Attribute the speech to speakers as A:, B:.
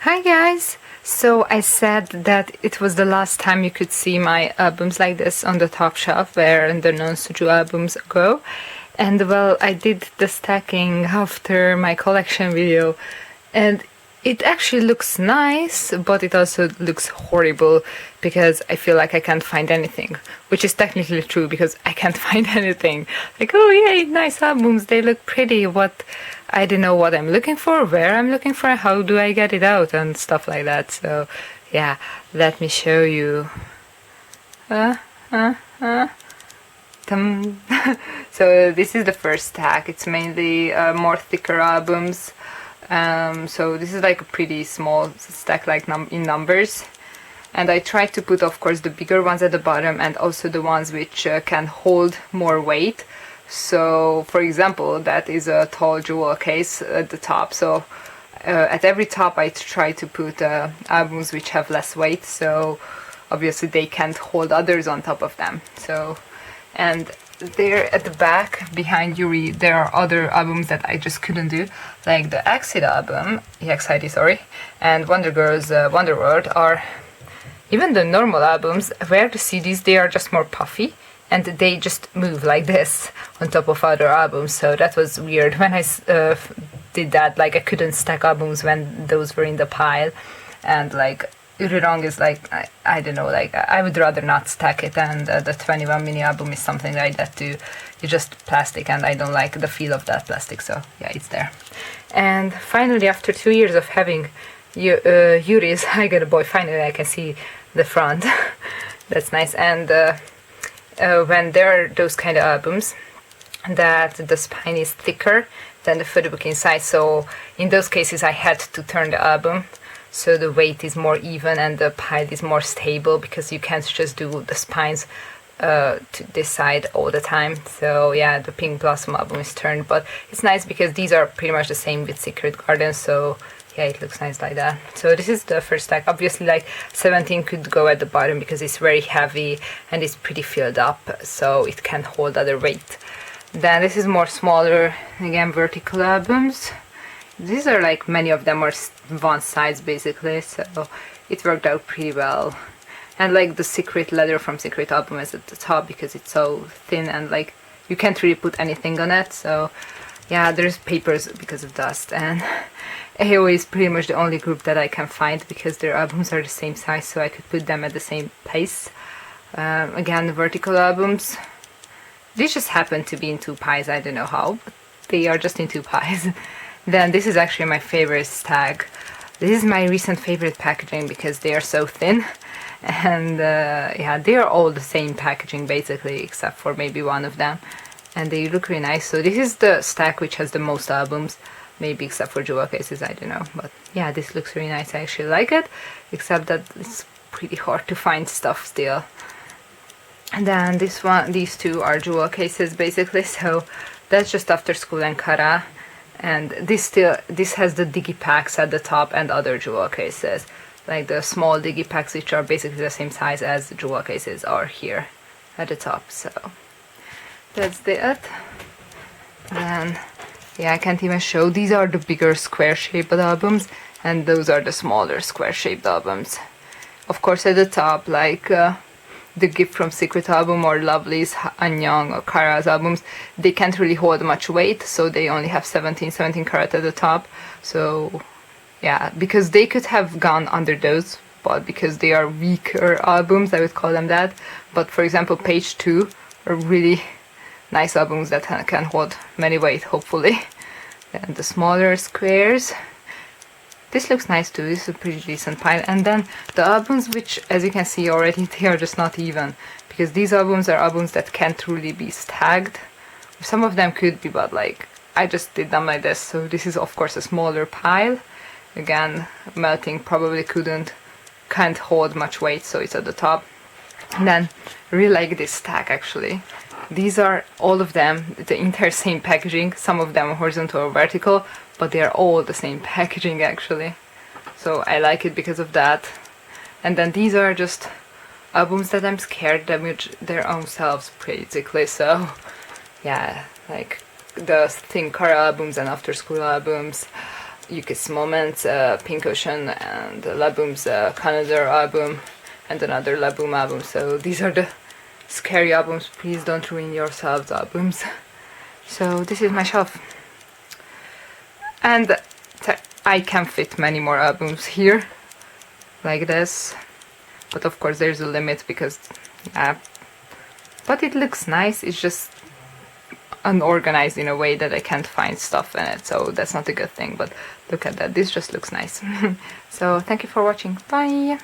A: Hi guys! So I said that it was the last time you could see my albums like this on the top shelf where the non-Suju albums go. And well, I did the stacking after my collection video and it actually looks nice, but it also looks horrible because I feel like I can't find anything, which is technically true because I can't find anything. Like, oh yay, nice albums, they look pretty, I don't know what I'm looking for, where I'm looking for, how do I get it out and stuff like that. So yeah, let me show you. So this is the first stack. It's mainly more thicker albums. So this is like a pretty small stack, like in numbers, and I tried to put of course the bigger ones at the bottom and also the ones which can hold more weight. So for example, that is a tall jewel case at the top, so at every top I try to put albums which have less weight, so obviously they can't hold others on top of them. So, and there at the back behind Yuri there are other albums that I just couldn't do, like the EXID sorry, and Wonder Girls Wonder World. Are even the normal albums where the CDs, they are just more puffy and they just move like this on top of other albums. So that was weird when I did that. Like I couldn't stack albums when those were in the pile, and like Urirong is like, I don't know, like I would rather not stack it, and the 21 mini album is something like that too. It's just plastic and I don't like the feel of that plastic, so yeah, it's there. And finally, after 2 years of having Yuri's I Got a Boy, finally I can see the front. That's nice. And when there are those kind of albums that the spine is thicker than the photobook inside, so in those cases I had to turn the album so the weight is more even and the pile is more stable, because you can't just do the spines to this side all the time. So yeah, the Pink Blossom album is turned, but it's nice because these are pretty much the same with Secret Garden, so yeah, it looks nice like that. So this is the first stack. Obviously like 17 could go at the bottom because it's very heavy and it's pretty filled up, so it can hold other weight. Then this is more smaller, again vertical albums. These are like, many of them are one size basically, so it worked out pretty well. And like the Secret leather from Secret album is at the top because it's so thin and like you can't really put anything on it. So yeah, there's papers because of dust, and AO is pretty much the only group that I can find because their albums are the same size, so I could put them at the same place. Again, the vertical albums, they just happen to be in two pies, I don't know how, but they are just in two pies. Then this is actually my favorite stack. This is my recent favorite packaging because they are so thin, and yeah, they are all the same packaging basically except for maybe one of them, and they look really nice. So this is the stack which has the most albums, maybe except for jewel cases, I don't know, but yeah, this looks really nice. I actually like it, except that it's pretty hard to find stuff still. And then these two are jewel cases basically, so that's just After School and Kara. And this has the digipacks at the top and other jewel cases, like the small digipacks which are basically the same size as the jewel cases are here at the top. So that's it. Then yeah, I can't even show. These are the bigger square-shaped albums, and those are the smaller square-shaped albums. Of course, at the top, like the Gift from Secret album or Lovely's, Anyang or Kara's albums, they can't really hold much weight, so they only have 17 karat at the top. So yeah, because they could have gone under those, but because they are weaker albums, I would call them that. But for example, Page 2 are really nice albums that can hold many weight, hopefully. And the smaller squares, this looks nice too. This is a pretty decent pile. And then the albums which, as you can see already, they are just not even, because these albums are albums that can't really be stacked. Some of them could be, but like I just did them like this. So this is of course a smaller pile. Again, melting probably can't hold much weight, so it's at the top. And then I really like this stack actually. These are all of them the entire same packaging. Some of them are horizontal or vertical, but they are all the same packaging actually. So I like it because of that. And then these are just albums that I'm scared damage their own selves basically. So yeah, like the Think Car albums and After School albums, Yuki's Moments, Pink Ocean, and Laboom's Canada album, and another Laboom album. So these are the scary albums. Please don't ruin yourselves albums. So this is my shelf, and I can fit many more albums here like this, but of course there's a limit because but it looks nice. It's just unorganized in a way that I can't find stuff in it, so that's not a good thing. But look at that, this just looks nice. So thank you for watching, bye.